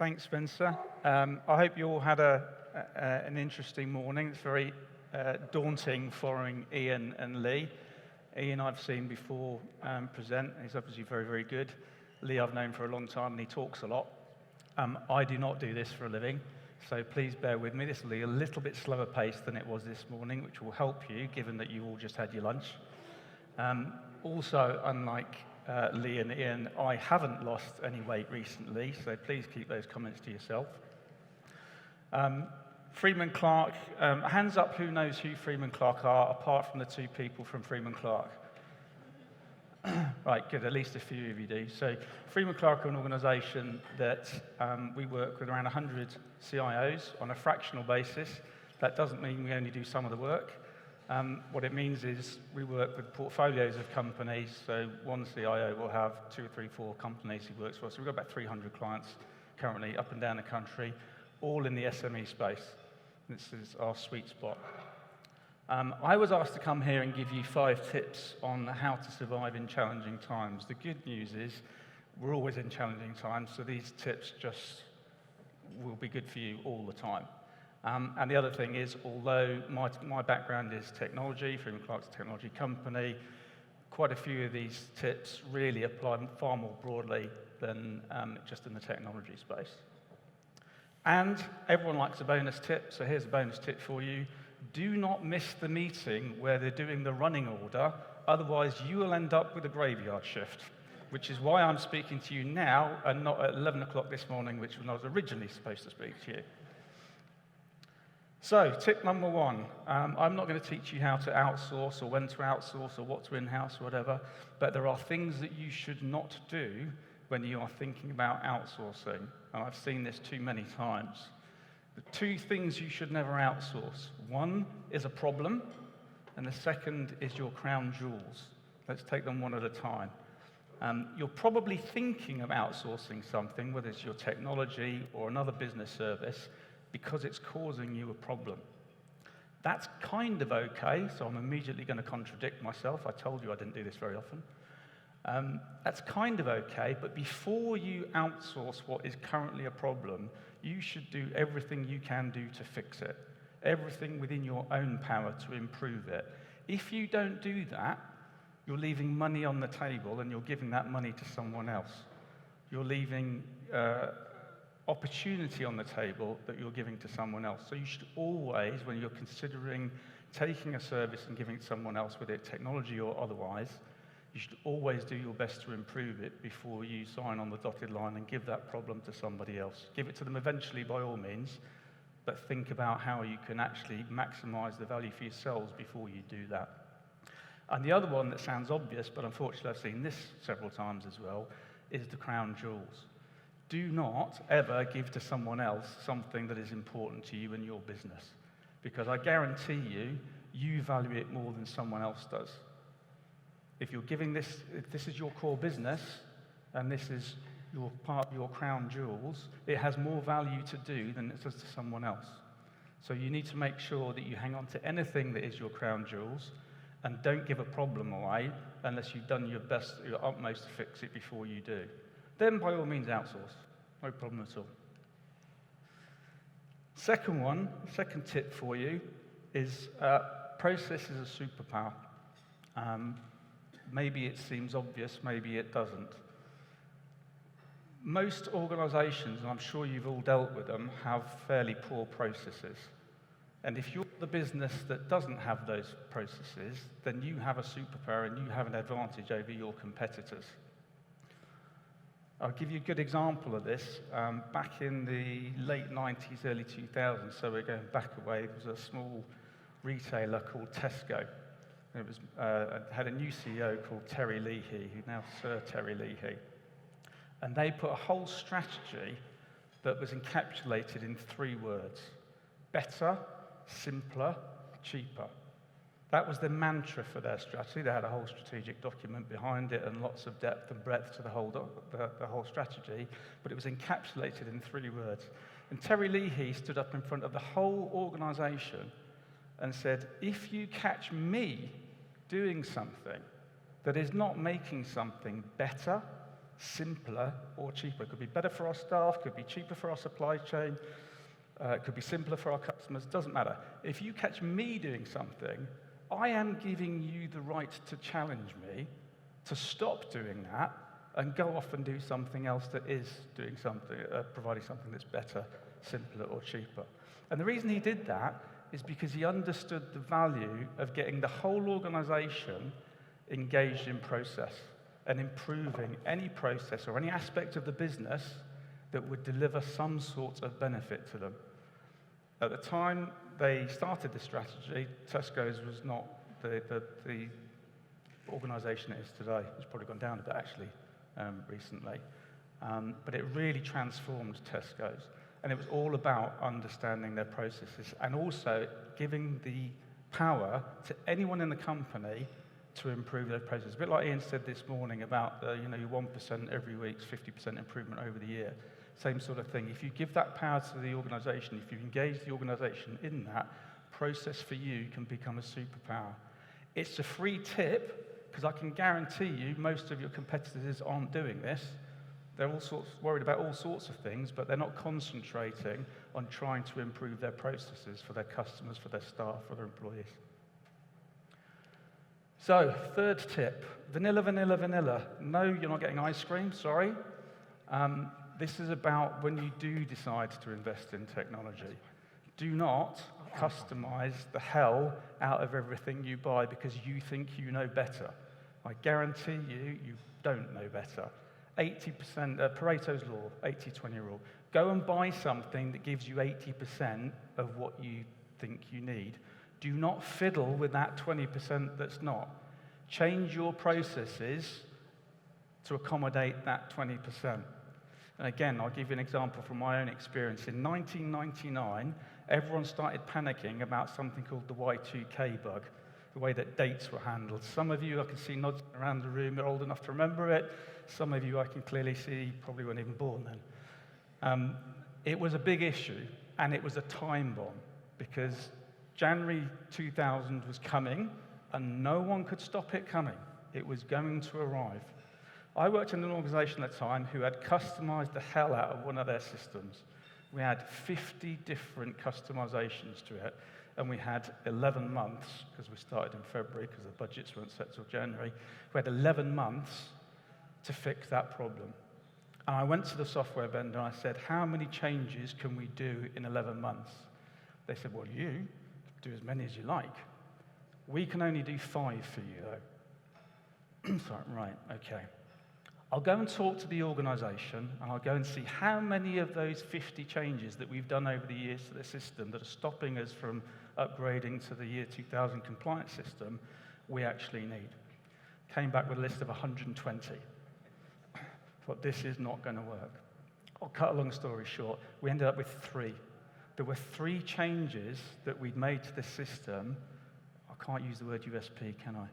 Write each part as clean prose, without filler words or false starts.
Thanks, Spencer. I hope you all had an interesting morning. It's very daunting following Ian and Lee. Ian I've seen before present. He's obviously very, very good. Lee I've known for a long time and he talks a lot. I do not do this for a living, so please bear with me. This will be a little bit slower paced than it was this morning, which will help you given that you all just had your lunch. Also, unlike Lee and Ian, I haven't lost any weight recently, so please keep those comments to yourself. Freeman Clarke, hands up who knows who Freeman Clarke are, apart from the two people from Freeman Clarke. Right, good, at least a few of you do. So Freeman Clarke are an organisation that we work with around 100 CIOs on a fractional basis. That doesn't mean we only do some of the work. What it means is we work with portfolios of companies, so one CIO will have 2 or 3, 4 companies he works for. So we've got about 300 clients currently up and down the country, all in the SME space. This is our sweet spot. I was asked to come here and give you 5 tips on how to survive in challenging times. The good news is we're always in challenging times, so these tips just will be good for you all the time. And the other thing is, although my background is technology, Freeman Clarke's a technology company, quite a few of these tips really apply far more broadly than just in the technology space. And everyone likes a bonus tip, so here's a bonus tip for you. Do not miss the meeting where they're doing the running order, otherwise you will end up with a graveyard shift, which is why I'm speaking to you now and not at 11 o'clock this morning, which was when I was originally supposed to speak to you. So, tip number 1, I'm not going to teach you how to outsource or when to outsource or what to in-house or whatever, but there are things that you should not do when you are thinking about outsourcing, and I've seen this too many times. The 2 things you should never outsource. 1 is a problem, and the second is your crown jewels. Let's take them one at a time. You're probably thinking of outsourcing something, whether it's your technology or another business service, because it's causing you a problem. That's kind of okay, so I'm immediately going to contradict myself. I told you I didn't do this very often. That's kind of okay, but before you outsource what is currently a problem, you should do everything you can do to fix it, everything within your own power to improve it. If you don't do that, you're leaving money on the table and you're giving that money to someone else. You're leaving opportunity on the table that you're giving to someone else. So you should always, when you're considering taking a service and giving it to someone else, whether it's technology or otherwise, you should always do your best to improve it before you sign on the dotted line and give that problem to somebody else. Give it to them eventually by all means, but think about how you can actually maximize the value for yourselves before you do that. And the other one that sounds obvious, but unfortunately I've seen this several times as well, is the crown jewels. Do not ever give to someone else something that is important to you and your business, because I guarantee you, you value it more than someone else does. If you're giving this, if this is your core business, and this is your part of your crown jewels, it has more value to do than it does to someone else. So you need to make sure that you hang on to anything that is your crown jewels, and don't give a problem away unless you've done your best, your utmost to fix it before you do. Then by all means outsource, no problem at all. Second tip for you is process is a superpower. Maybe it seems obvious, maybe it doesn't. Most organizations, and I'm sure you've all dealt with them, have fairly poor processes. And if you're the business that doesn't have those processes, then you have a superpower and you have an advantage over your competitors. I'll give you a good example of this. Back in the late 90s, early 2000s, so we're going back away, there was a small retailer called Tesco. It was, had a new CEO called Terry Leahy, who's now Sir Terry Leahy. And they put a whole strategy that was encapsulated in 3 words: better, simpler, cheaper. That was the mantra for their strategy. They had a whole strategic document behind it and lots of depth and breadth to the whole strategy, but it was encapsulated in 3 words. And Terry Leahy stood up in front of the whole organization and said, if you catch me doing something that is not making something better, simpler or cheaper. It could be better for our staff, could be cheaper for our supply chain, it could be simpler for our customers, doesn't matter. If you catch me doing something, I am giving you the right to challenge me, to stop doing that, and go off and do something else that is doing something, providing something that's better, simpler, or cheaper. And the reason he did that is because he understood the value of getting the whole organization engaged in process and improving any process or any aspect of the business that would deliver some sort of benefit to them. At the time they started this strategy, Tesco's was not the organization it is today. It's probably gone down a bit, actually, recently. But it really transformed Tesco's. And it was all about understanding their processes and also giving the power to anyone in the company to improve their processes. A bit like Ian said this morning about your 1% every week's 50% improvement over the year. Same sort of thing. If you give that power to the organization, if you engage the organization in that, process for you can become a superpower. It's a free tip, because I can guarantee you most of your competitors aren't doing this. They're worried about all sorts of things, but they're not concentrating on trying to improve their processes for their customers, for their staff, for their employees. So, third tip, vanilla, vanilla, vanilla. No, you're not getting ice cream, sorry. This is about when you do decide to invest in technology. Do not customize the hell out of everything you buy because you think you know better. I guarantee you, you don't know better. 80%, Pareto's law, 80-20 rule. Go and buy something that gives you 80% of what you think you need. Do not fiddle with that 20% that's not. Change your processes to accommodate that 20%. And again, I'll give you an example from my own experience. In 1999, everyone started panicking about something called the Y2K bug, the way that dates were handled. Some of you, I can see nods around the room, are old enough to remember it. Some of you, I can clearly see, probably weren't even born then. It was a big issue, and it was a time bomb, because January 2000 was coming, and no one could stop it coming. It was going to arrive. I worked in an organization at the time who had customized the hell out of one of their systems. We had 50 different customizations to it, and we had 11 months, because we started in February, because the budgets weren't set till January. We had 11 months to fix that problem. And I went to the software vendor and I said, how many changes can we do in 11 months? They said, well, you do as many as you like. We can only do 5 for you, though. So, right, okay. I'll go and talk to the organization, and I'll go and see how many of those 50 changes that we've done over the years to the system that are stopping us from upgrading to the year 2000 compliance system we actually need. Came back with a list of 120. Thought, this is not going to work. I'll cut a long story short. We ended up with 3. There were 3 changes that we'd made to the system. I can't use the word USP, can I?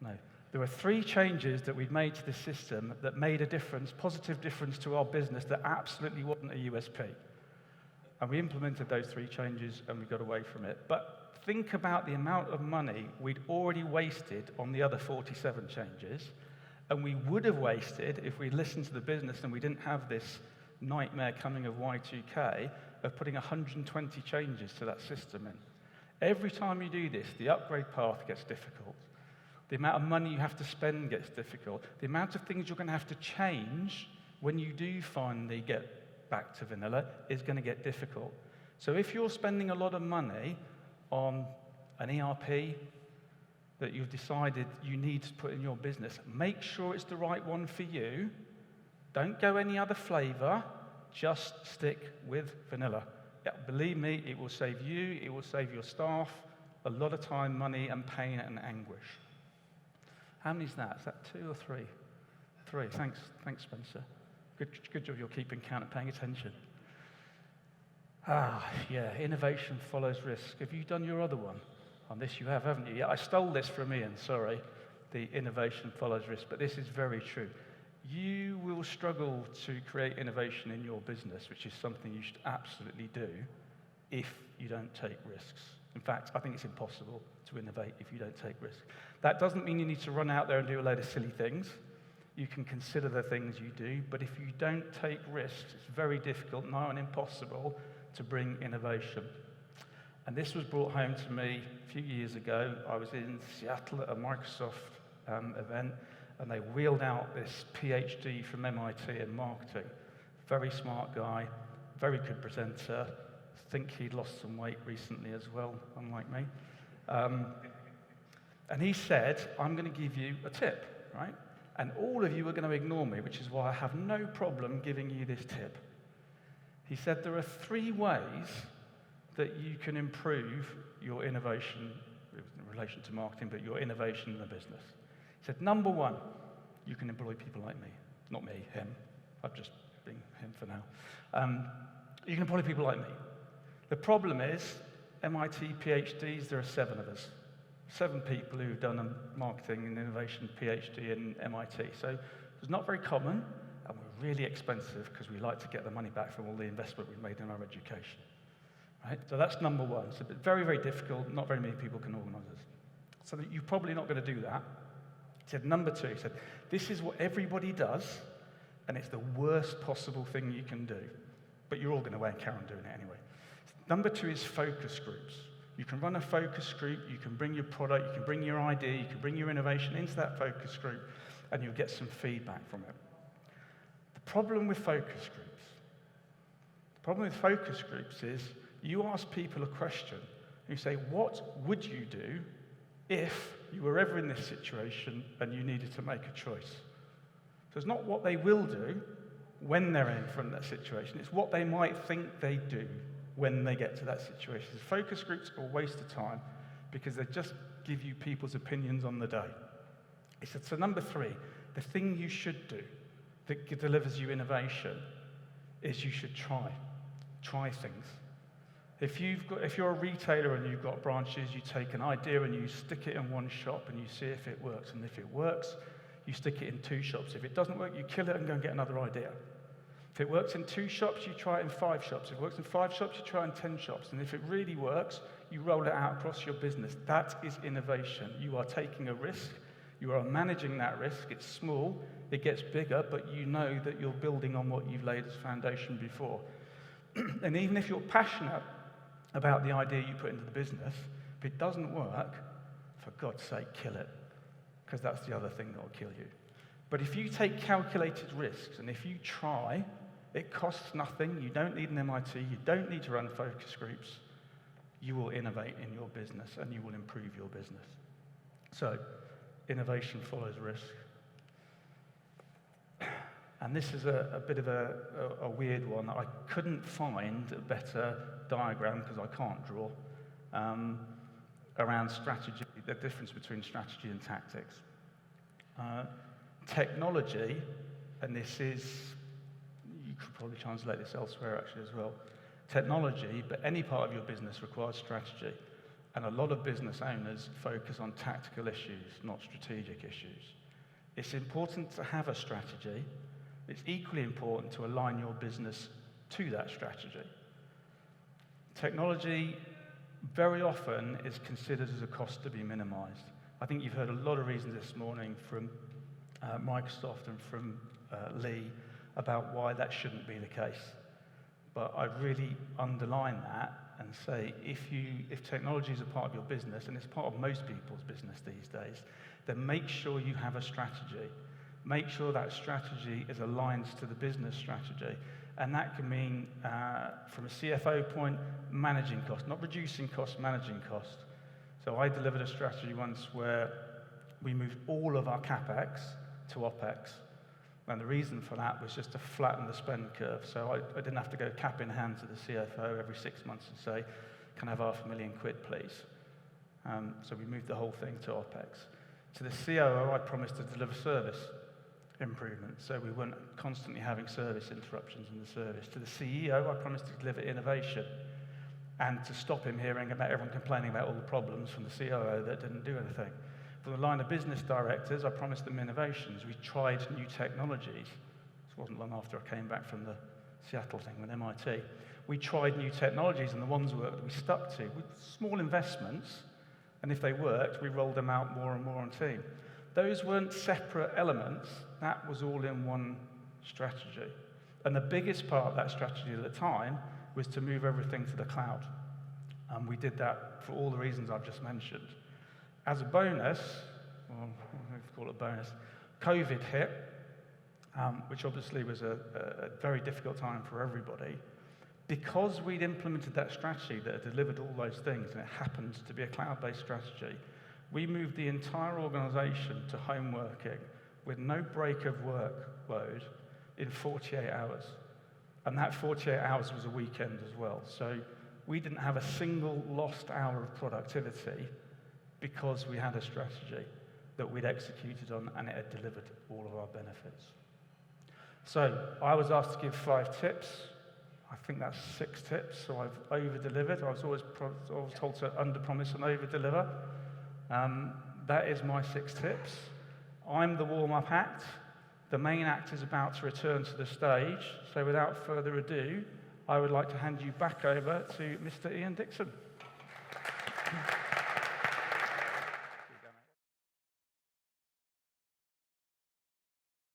No. There were 3 changes that we'd made to the system that made a difference, positive difference to our business that absolutely wasn't a USP. And we implemented those 3 changes and we got away from it. But think about the amount of money we'd already wasted on the other 47 changes, and we would have wasted if we listened to the business and we didn't have this nightmare coming of Y2K of putting 120 changes to that system in. Every time you do this, the upgrade path gets difficult. The amount of money you have to spend gets difficult. The amount of things you're going to have to change when you do finally get back to vanilla is going to get difficult. So if you're spending a lot of money on an ERP that you've decided you need to put in your business, make sure it's the right one for you. Don't go any other flavor. Just stick with vanilla. Yeah, believe me, it will save you, it will save your staff a lot of time, money, and pain and anguish. How many is that? Is that 2 or 3? 3. Thanks, Spencer. Good job you're keeping count and paying attention. Yeah, innovation follows risk. Have you done your other one? On this you have, haven't you? Yeah, I stole this from Ian, sorry. The innovation follows risk, but this is very true. You will struggle to create innovation in your business, which is something you should absolutely do, if you don't take risks. In fact, I think it's impossible to innovate if you don't take risks. That doesn't mean you need to run out there and do a load of silly things. you can consider the things you do, but if you don't take risks, it's very difficult, nigh on impossible, to bring innovation. And this was brought home to me a few years ago. I was in Seattle at a Microsoft event, and they wheeled out this PhD from MIT in marketing. Very smart guy, very good presenter. I think he'd lost some weight recently as well, unlike me. And he said, I'm going to give you a tip, right? And all of you are going to ignore me, which is why I have no problem giving you this tip. He said there are 3 ways that you can improve your innovation, in relation to marketing, but your innovation in the business. He said, number 1, you can employ people like me. Not me, him. I've just been him for now. You can employ people like me. The problem is, MIT PhDs, there are 7 of us. 7 people who've done a marketing and innovation PhD in MIT. So it's not very common, and we're really expensive because we like to get the money back from all the investment we've made in our education. Right? So that's number 1. So very, very difficult. Not very many people can organise this. So you're probably not going to do that. He said, number 2, he said, this is what everybody does, and it's the worst possible thing you can do. But you're all going to carry on doing it anyway. Number 2 is focus groups. You can run a focus group, you can bring your product, you can bring your idea, you can bring your innovation into that focus group, and you'll get some feedback from it. The problem with focus groups is you ask people a question, and you say, what would you do if you were ever in this situation and you needed to make a choice? So it's not what they will do when they're in front of that situation, it's what they might think they do when they get to that situation. Focus groups are a waste of time because they just give you people's opinions on the day. He said, so number 3, the thing you should do that delivers you innovation is you should try things. If you're a retailer and you've got branches, you take an idea and you stick it in one shop and you see if it works. And if it works, you stick it in 2 shops. If it doesn't work, you kill it and go and get another idea. If it works in 2 shops, you try it in 5 shops. If it works in 5 shops, you try it in 10 shops. And if it really works, you roll it out across your business. That is innovation. You are taking a risk. You are managing that risk. It's small. It gets bigger, but you know that you're building on what you've laid as foundation before. And even if you're passionate about the idea you put into the business, if it doesn't work, for God's sake, kill it. Because that's the other thing that will kill you. But if you take calculated risks, and if you try, it costs nothing, you don't need an MIT, you don't need to run focus groups, you will innovate in your business and you will improve your business. So, innovation follows risk. And this is a bit of a weird one. I couldn't find a better diagram, because I can't draw, around strategy, the difference between strategy and tactics. Technology, and this is, you could probably translate this elsewhere actually as well, technology, but any part of your business requires strategy. And a lot of business owners focus on tactical issues, not strategic issues. It's important to have a strategy. It's equally important to align your business to that strategy. Technology very often is considered as a cost to be minimized. I think you've heard a lot of reasons this morning from Microsoft and from Lee about why that shouldn't be the case. But I'd really underline that and say, if technology is a part of your business, and it's part of most people's business these days, then make sure you have a strategy. Make sure that strategy is aligned to the business strategy. And that can mean, from a CFO point, managing costs, not reducing costs, managing costs. So I delivered a strategy once where we moved all of our CapEx to OpEx. And the reason for that was just to flatten the spend curve. So I didn't have to go cap in hand to the CFO every 6 months and say, can I have £500,000, please? So we moved the whole thing to OpEx. To the COO, I promised to deliver service improvements, so we weren't constantly having service interruptions in the service. To the CEO, I promised to deliver innovation and to stop him hearing about everyone complaining about all the problems from the COO that didn't do anything. For the line of business directors, I promised them innovations. We tried new technologies. This wasn't long after I came back from the Seattle thing with MIT. We tried new technologies, and the ones that we stuck to with small investments, and if they worked, we rolled them out more and more on team. those weren't separate elements, that was all in one strategy. And the biggest part of that strategy at the time was to move everything to the cloud. And we did that for all the reasons I've just mentioned. As a bonus, well, let's call it a bonus, COVID hit, which obviously was a very difficult time for everybody. Because we'd implemented that strategy that had delivered all those things, and it happened to be a cloud-based strategy, we moved the entire organization to home working with no break of workload in 48 hours. And that 48 hours was a weekend as well. So we didn't have a single lost hour of productivity because we had a strategy that we'd executed on and it had delivered all of our benefits. So I was asked to give 5 tips. I think that's 6 tips, so I've over-delivered. I was always told to under-promise and over-deliver. That is my 6 tips. I'm the warm-up act. The main act is about to return to the stage, so without further ado, I would like to hand you back over to Mr. Ian Dixon.